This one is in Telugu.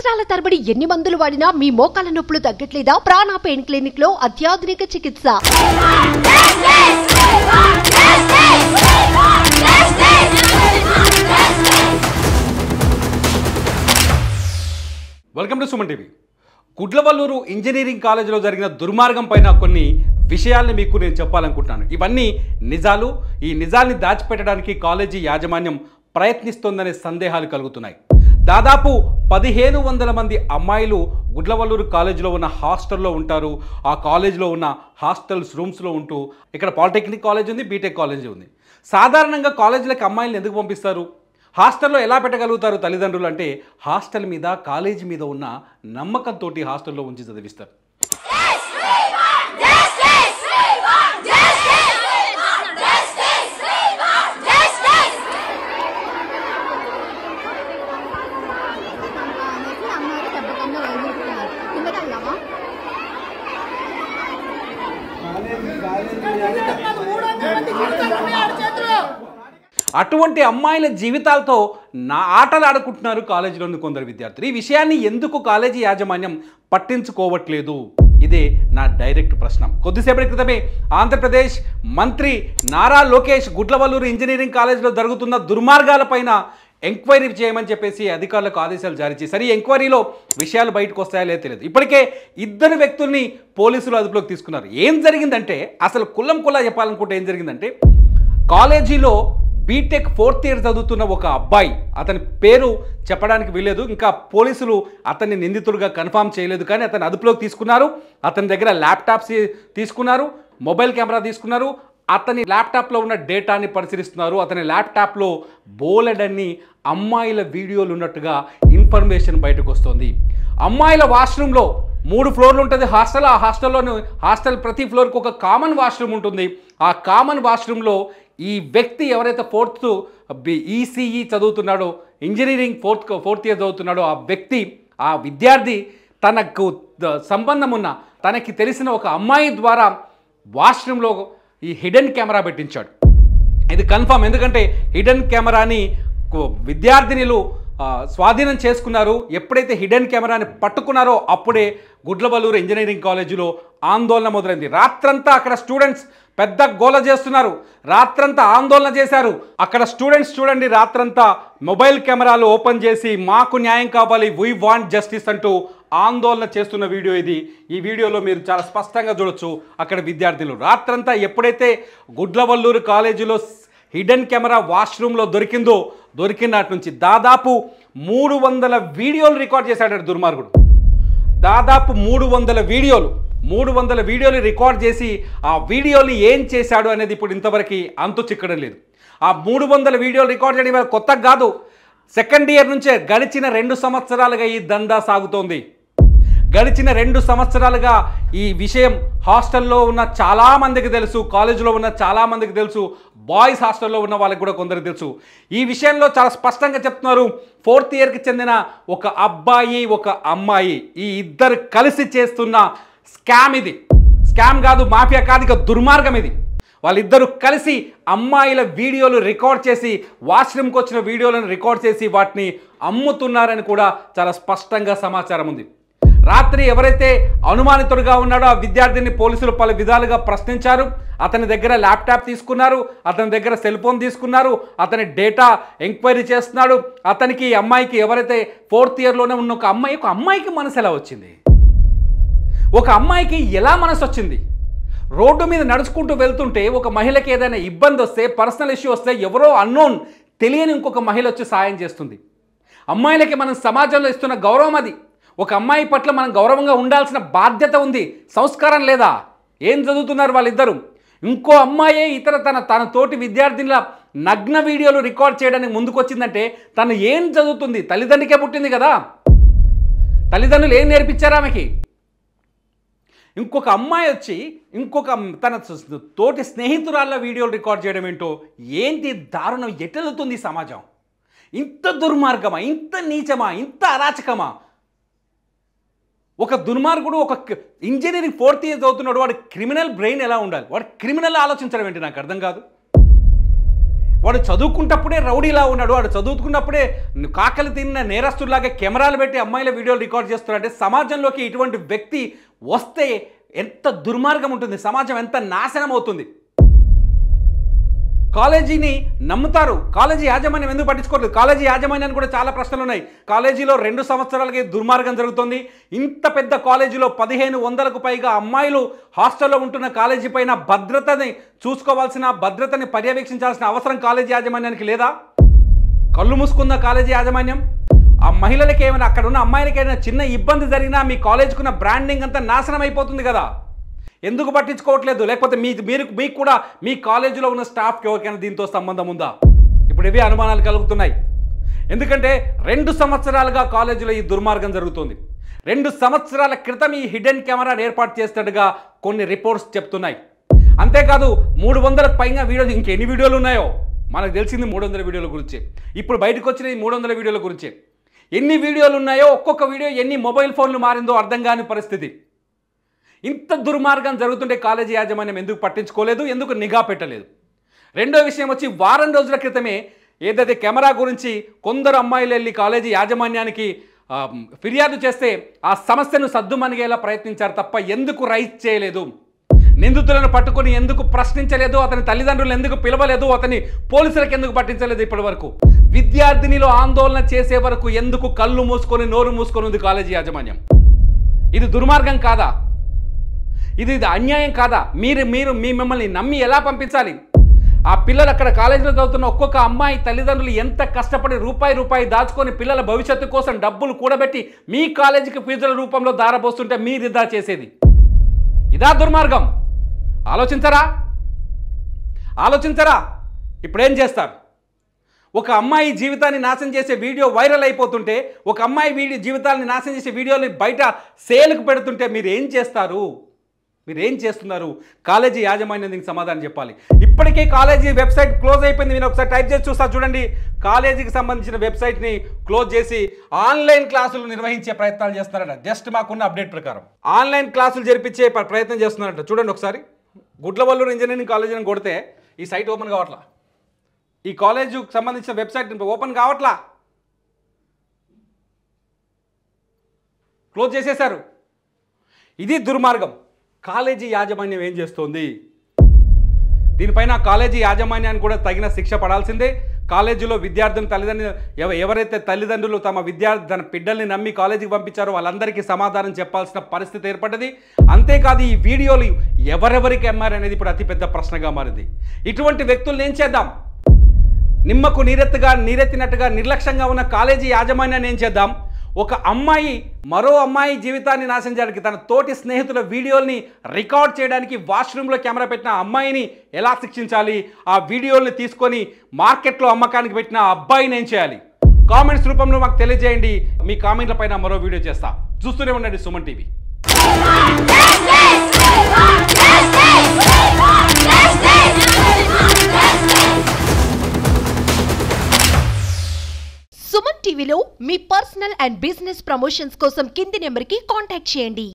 సంవత్సరాల తరబడి ఎన్ని మందులు వాడినా మీ మోకాల నొప్పులు తగ్గట్లేదా? ప్రాణ పెయిన్ క్లినిక్ లో అత్యాధునిక చికిత్స. Welcome to Suman TV. Gudlavalleru engineering కాలేజీలో జరిగిన దుర్మార్గం పైన కొన్ని విషయాల్ని మీకు నేను చెప్పాలనుకుంటున్నాను. ఇవన్నీ నిజాలు. ఈ నిజాల్ని దాచిపెట్టడానికి కాలేజీ యాజమాన్యం ప్రయత్నిస్తోందనే సందేహాలు కలుగుతున్నాయి. దాదాపు 1500 మంది అమ్మాయిలు గుడ్లవల్లూరు కాలేజీలో ఉన్న హాస్టల్లో ఉంటారు. ఆ కాలేజీలో ఉన్న హాస్టల్స్ రూమ్స్లో ఉంటూ, ఇక్కడ పాలిటెక్నిక్ కాలేజ్ ఉంది, బీటెక్ కాలేజీ ఉంది. సాధారణంగా కాలేజీలకు అమ్మాయిలను ఎందుకు పంపిస్తారు? హాస్టల్లో ఎలా పెట్టగలుగుతారు తల్లిదండ్రులు అంటే, హాస్టల్ మీద కాలేజీ మీద ఉన్న నమ్మకంతో హాస్టల్లో ఉంచి చదివిస్తారు. అటువంటి అమ్మాయిల జీవితాలతో ఆటలు ఆడుకుంటున్నారు కాలేజీలోని కొందరు విద్యార్థులు. ఈ విషయాన్ని ఎందుకు కాలేజీ యాజమాన్యం పట్టించుకోవట్లేదు? ఇదే నా డైరెక్ట్ ప్రశ్న. కొద్దిసేపటి క్రితమే ఆంధ్రప్రదేశ్ మంత్రి నారా లోకేష్ గుడ్లవల్లూరు ఇంజనీరింగ్ కాలేజీలో జరుగుతున్న దుర్మార్గాలపైన ఎంక్వైరీ చేయమని చెప్పేసి అధికారులకు ఆదేశాలు జారీ చేశారు. ఈ ఎంక్వైరీలో విషయాలు బయటకు వస్తాయో లేదో తెలియదు. ఇప్పటికే 2 వ్యక్తుల్ని పోలీసులు అదుపులోకి తీసుకున్నారు. ఏం జరిగిందంటే, అసలు కుల్లం కుల్లా చెప్పాలనుకుంటే ఏం జరిగిందంటే, కాలేజీలో బీటెక్ 4th ఇయర్ చదువుతున్న ఒక అబ్బాయి, అతని పేరు చెప్పడానికి వీలేదు, ఇంకా పోలీసులు అతన్ని నిందితుడిగా కన్ఫర్మ్ చేయలేదు, కానీ అతన్ని అదుపులోకి తీసుకున్నారు. అతని దగ్గర ల్యాప్టాప్స్ తీసుకున్నారు, మొబైల్ కెమెరా తీసుకున్నారు. అతని ల్యాప్టాప్లో ఉన్న డేటాని పరిశీలిస్తున్నారు. అతని ల్యాప్టాప్లో బోలెడన్ని అమ్మాయిల వీడియోలు ఉన్నట్టుగా ఇన్ఫర్మేషన్ బయటకు వస్తుంది. అమ్మాయిల వాష్రూమ్లో 3 ఫ్లోర్లు ఉంటుంది హాస్టల్. ఆ హాస్టల్ ప్రతి ఫ్లోర్కి ఒక కామన్ వాష్రూమ్ ఉంటుంది. ఆ కామన్ వాష్రూమ్లో ఈ వ్యక్తి ఎవరైతే 4th ఈసీఈ చదువుతున్నాడో, ఇంజనీరింగ్ 4th ఇయర్ చదువుతున్నాడో, ఆ వ్యక్తి, ఆ విద్యార్థి తనకు సంబంధం ఉన్న, తనకి తెలిసిన ఒక అమ్మాయి ద్వారా వాష్రూమ్లో ఈ హిడెన్ కెమెరా పెట్టించాడు. ఇది కన్ఫర్మ్, ఎందుకంటే హిడెన్ కెమెరాని విద్యార్థినులు స్వాధీనం చేసుకున్నారు. ఎప్పుడైతే హిడెన్ కెమెరాని పట్టుకున్నారో అప్పుడే గుడ్లవల్లూరు ఇంజనీరింగ్ కాలేజీలో ఆందోళన మొదలైంది. రాత్రంతా అక్కడ స్టూడెంట్స్ పెద్ద గోల చేస్తున్నారు. రాత్రంతా ఆందోళన చేశారు. అక్కడ స్టూడెంట్స్ చూడండి, రాత్రంతా మొబైల్ కెమెరాలు ఓపెన్ చేసి మాకు న్యాయం కావాలి, వీ వాంట్ జస్టిస్ అంటూ ఆందోళన చేస్తున్న వీడియో ఇది. ఈ వీడియోలో మీరు చాలా స్పష్టంగా చూడొచ్చు. అక్కడ విద్యార్థులు రాత్రంతా ఎప్పుడైతే గుడ్లవల్లూరు కాలేజీలో హిడెన్ కెమెరా వాష్రూమ్లో దొరికినట్టు నుంచి దాదాపు 300 వీడియోలు రికార్డ్ చేశాడు దుర్మార్గుడు. దాదాపు 300 వీడియోలు రికార్డ్ చేసి ఆ వీడియోలు ఏం చేశాడు అనేది ఇప్పుడు ఇంతవరకు అంతు చిక్కడం లేదు. ఆ 300 వీడియోలు రికార్డ్ చేయడం కొత్తగా కాదు. 2nd ఇయర్ నుంచే గడిచిన 2 సంవత్సరాలుగా ఈ దందా సాగుతోంది. గడిచిన 2 సంవత్సరాలుగా ఈ విషయం హాస్టల్లో ఉన్న చాలామందికి తెలుసు, కాలేజీలో ఉన్న చాలామందికి తెలుసు, బాయ్స్ హాస్టల్లో ఉన్న వాళ్ళకి కూడా కొందరికి తెలుసు. ఈ విషయంలో చాలా స్పష్టంగా చెప్తున్నారు. 4th ఇయర్కి చెందిన ఒక అబ్బాయి, ఒక అమ్మాయి, ఈ ఇద్దరు కలిసి చేస్తున్న స్కామ్ ఇది. స్కామ్ కాదు, మాఫియా కాదు, ఇక దుర్మార్గం ఇది. వాళ్ళిద్దరూ కలిసి అమ్మాయిల వీడియోలు రికార్డ్ చేసి, వాష్రూమ్కి వచ్చిన వీడియోలను రికార్డ్ చేసి వాటిని అమ్ముతున్నారని కూడా చాలా స్పష్టంగా సమాచారం ఉంది. రాత్రి ఎవరైతే అనుమానితుడిగా ఉన్నాడో ఆ విద్యార్థిని పోలీసులు పలు విధాలుగా ప్రశ్నించారు. అతని దగ్గర ల్యాప్టాప్ తీసుకున్నారు, అతని దగ్గర సెల్ ఫోన్ తీసుకున్నారు, అతని డేటా ఎంక్వైరీ చేస్తున్నాడు. అతనికి, అమ్మాయికి, ఎవరైతే 4th ఇయర్లోనే ఉన్న ఒక అమ్మాయికి మనసు ఎలా వచ్చింది? ఒక అమ్మాయికి ఎలా మనసు వచ్చింది? రోడ్డు మీద నడుచుకుంటూ వెళ్తుంటే ఒక మహిళకి ఏదైనా ఇబ్బంది వస్తే, పర్సనల్ ఇష్యూ వస్తే, ఎవరో అన్నోన్ తెలియని ఇంకొక మహిళ వచ్చి సాయం చేస్తుంది. అమ్మాయిలకి మనం సమాజంలో ఇస్తున్న గౌరవం అది. ఒక అమ్మాయి పట్ల మనం గౌరవంగా ఉండాల్సిన బాధ్యత ఉంది. సంస్కారం లేదా? ఏం చదువుతున్నారు వాళ్ళిద్దరూ? ఇంకో అమ్మాయే తన తోటి విద్యార్థినుల నగ్న వీడియోలు రికార్డ్ చేయడానికి ముందుకు వచ్చిందంటే తను ఏం చదువుతుంది? తల్లిదండ్రికే పుట్టింది కదా. తల్లిదండ్రులు ఏం నేర్పించారు ఆమెకి? ఇంకొక అమ్మాయి వచ్చి తన తోటి స్నేహితురాళ్ళ వీడియోలు రికార్డ్ చేయడం ఏంటో, ఏంటి దారుణం? ఎటెళ్తుంది సమాజం? ఇంత దుర్మార్గమా? ఇంత నీచమా? ఇంత అరాచకమా? ఒక దుర్మార్గుడు, ఒక ఇంజనీరింగ్ 4th ఇయర్ చదువుతున్నాడు, వాడి క్రిమినల్ బ్రెయిన్ ఎలా ఉండాలి? వాడు క్రిమినల్ ఆలోచించడం ఏంటి? నాకు అర్థం కాదు. వాడు చదువుకున్నప్పుడే రౌడీలా ఉన్నాడు, వాడు చదువుకున్నప్పుడే కాకలు తిన్న నేరస్తులాగా కెమెరాలు పెట్టి అమ్మాయిల వీడియోలు రికార్డ్ చేస్తున్నాడంటే సమాజంలోకి ఇటువంటి వ్యక్తి వస్తే ఎంత దుర్మార్గం ఉంటుంది, సమాజం ఎంత నాశనం అవుతుంది. కాలేజీని నమ్ముతారు, కాలేజీ యాజమాన్యం ఎందుకు పట్టించుకోవట్లేదు? కాలేజీ యాజమాన్యానికి కూడా చాలా ప్రశ్నలు ఉన్నాయి. కాలేజీలో 2 సంవత్సరాలకి దుర్మార్గం జరుగుతుంది. ఇంత పెద్ద కాలేజీలో 1500కు పైగా అమ్మాయిలు హాస్టల్లో ఉంటున్న కాలేజీ పైన భద్రతని చూసుకోవాల్సిన, భద్రతని పర్యవేక్షించాల్సిన అవసరం కాలేజీ యాజమాన్యానికి లేదా? కళ్ళు మూసుకుందా కాలేజీ యాజమాన్యం? ఆ మహిళలకి ఏమైనా, అక్కడ ఉన్న అమ్మాయిలకి ఏమైనా చిన్న ఇబ్బంది జరిగినా మీ కాలేజీకున్న బ్రాండింగ్ అంతా నాశనం అయిపోతుంది కదా. ఎందుకు పట్టించుకోవట్లేదు? లేకపోతే మీకు కూడా మీ కాలేజీలో ఉన్న స్టాఫ్కి ఎవరికైనా దీంతో సంబంధం ఉందా? ఇప్పుడు ఇవే అనుమానాలు కలుగుతున్నాయి. ఎందుకంటే 2 సంవత్సరాలుగా కాలేజీలో ఈ దుర్మార్గం జరుగుతుంది. 2 సంవత్సరాల క్రితం ఈ హిడెన్ కెమెరాను ఏర్పాటు చేసినట్టుగా కొన్ని రిపోర్ట్స్ చెప్తున్నాయి. అంతేకాదు 300కు పైగా వీడియోలు, ఇంకెన్ని వీడియోలు ఉన్నాయో మనకు తెలిసింది 300 వీడియోల గురించి. ఇప్పుడు బయటకు వచ్చిన ఈ 300 వీడియోల గురించి ఎన్ని వీడియోలు ఉన్నాయో, ఒక్కొక్క వీడియో ఎన్ని మొబైల్ ఫోన్లు మారిందో అర్థం కాని పరిస్థితి. ఇంత దుర్మార్గం జరుగుతుంటే కాలేజీ యాజమాన్యం ఎందుకు పట్టించుకోలేదు, ఎందుకు నిఘా పెట్టలేదు? రెండో విషయం వచ్చి, వారం రోజుల క్రితమే ఏదైతే కెమెరా గురించి కొందరు అమ్మాయిలు వెళ్ళి కాలేజీ యాజమాన్యానికి ఫిర్యాదు చేస్తే ఆ సమస్యను సద్దుమణిగేలా ప్రయత్నించారు తప్ప ఎందుకు రైజ్ చేయలేదు? నిందితులను పట్టుకొని ఎందుకు ప్రశ్నించలేదు? అతని తల్లిదండ్రులు ఎందుకు పిలవలేదు? అతని పోలీసులకు ఎందుకు పట్టించలేదు? ఇప్పటి వరకు విద్యార్థినిలో ఆందోళన చేసే వరకు ఎందుకు కళ్ళు మూసుకొని నోరు మూసుకొని ఉంది కాలేజీ యాజమాన్యం? ఇది దుర్మార్గం కాదా? ఇది అన్యాయం కాదా? మిమ్మల్ని నమ్మి ఎలా పంపించాలి? ఆ పిల్లలు అక్కడ కాలేజీలో చదువుతున్న ఒక్కొక్క అమ్మాయి తల్లిదండ్రులు ఎంత కష్టపడి రూపాయి దాచుకొని పిల్లల భవిష్యత్తు కోసం డబ్బులు కూడబెట్టి మీ కాలేజీకి ఫీజుల రూపంలో దారపోస్తుంటే మీరు ఇదా చేసేది? ఇదా దుర్మార్గం? ఆలోచించరా? ఇప్పుడేం చేస్తారు? ఒక అమ్మాయి జీవితాన్ని నాశనం చేసే వీడియో వైరల్ అయిపోతుంటే, ఒక అమ్మాయి జీవితాన్ని నాశనం చేసే వీడియోని బయట సేల్కి పెడుతుంటే మీరు ఏం చేస్తారు? మీరేం చేస్తున్నారు? కాలేజీ యాజమాన్యం దీనికి సమాధానం చెప్పాలి. ఇప్పటికే కాలేజీ వెబ్సైట్ క్లోజ్ అయిపోయింది. మీరు ఒకసారి టైప్ చేసి చూస్తా చూడండి. కాలేజీకి సంబంధించిన వెబ్సైట్ని క్లోజ్ చేసి ఆన్లైన్ క్లాసులు నిర్వహించే ప్రయత్నాలు చేస్తున్నారట. జస్ట్ మాకున్న అప్డేట్ ప్రకారం ఆన్లైన్ క్లాసులు జరిపించే ప్రయత్నం చేస్తున్నారట. చూడండి ఒకసారి. గుడ్లవల్లూరు ఇంజనీరింగ్ కాలేజీ అని కొడితే ఈ సైట్ ఓపెన్ కావట్లా, ఈ కాలేజీకి సంబంధించిన వెబ్సైట్ ఓపెన్ కావట్లా, క్లోజ్ చేసేశారు. ఇది దుర్మార్గం. కాలేజీ యాజమాన్యం ఏం చేస్తోంది? దీనిపైన కాలేజీ యాజమాన్యాన్ని కూడా తగిన శిక్ష పడాల్సిందే. కాలేజీలో విద్యార్థుల తల్లిదండ్రులు ఎవరైతే తల్లిదండ్రులు తన బిడ్డల్ని నమ్మి కాలేజీకి పంపించారో వాళ్ళందరికీ సమాధానం చెప్పాల్సిన పరిస్థితి ఏర్పడ్డది. అంతేకాదు ఈ వీడియోలు ఎవరెవరికి అమ్మారనేది ఇప్పుడు అతిపెద్ద ప్రశ్నగా మారింది. ఇటువంటి వ్యక్తులను ఏం చేద్దాం? నిమ్మకు నీరెత్తినట్టుగా నిర్లక్ష్యంగా ఉన్న కాలేజీ యాజమాన్యాన్ని ఏం చేద్దాం? ఒక అమ్మాయి మరో అమ్మాయి జీవితాన్ని నాశనం చేయడానికి, తన తోటి స్నేహితుల వీడియోల్ని రికార్డ్ చేయడానికి వాష్రూమ్లో కెమెరా పెట్టిన అమ్మాయిని ఎలా శిక్షించాలి? ఆ వీడియోల్ని తీసుకొని మార్కెట్లో అమ్మకానికి పెట్టిన అబ్బాయిని ఏం చేయాలి? కామెంట్స్ రూపంలో మాకు తెలియజేయండి. మీ కామెంట్ల పైన మరో వీడియో చేస్తా. చూస్తూనే ఉండండి సుమన్ టీవీ. సుమన్ టీవీలో మీ పర్సనల్ అండ్ బిజినెస్ ప్రమోషన్స్ కోసం కింది నెంబర్కి కాంటాక్ట్ చేయండి.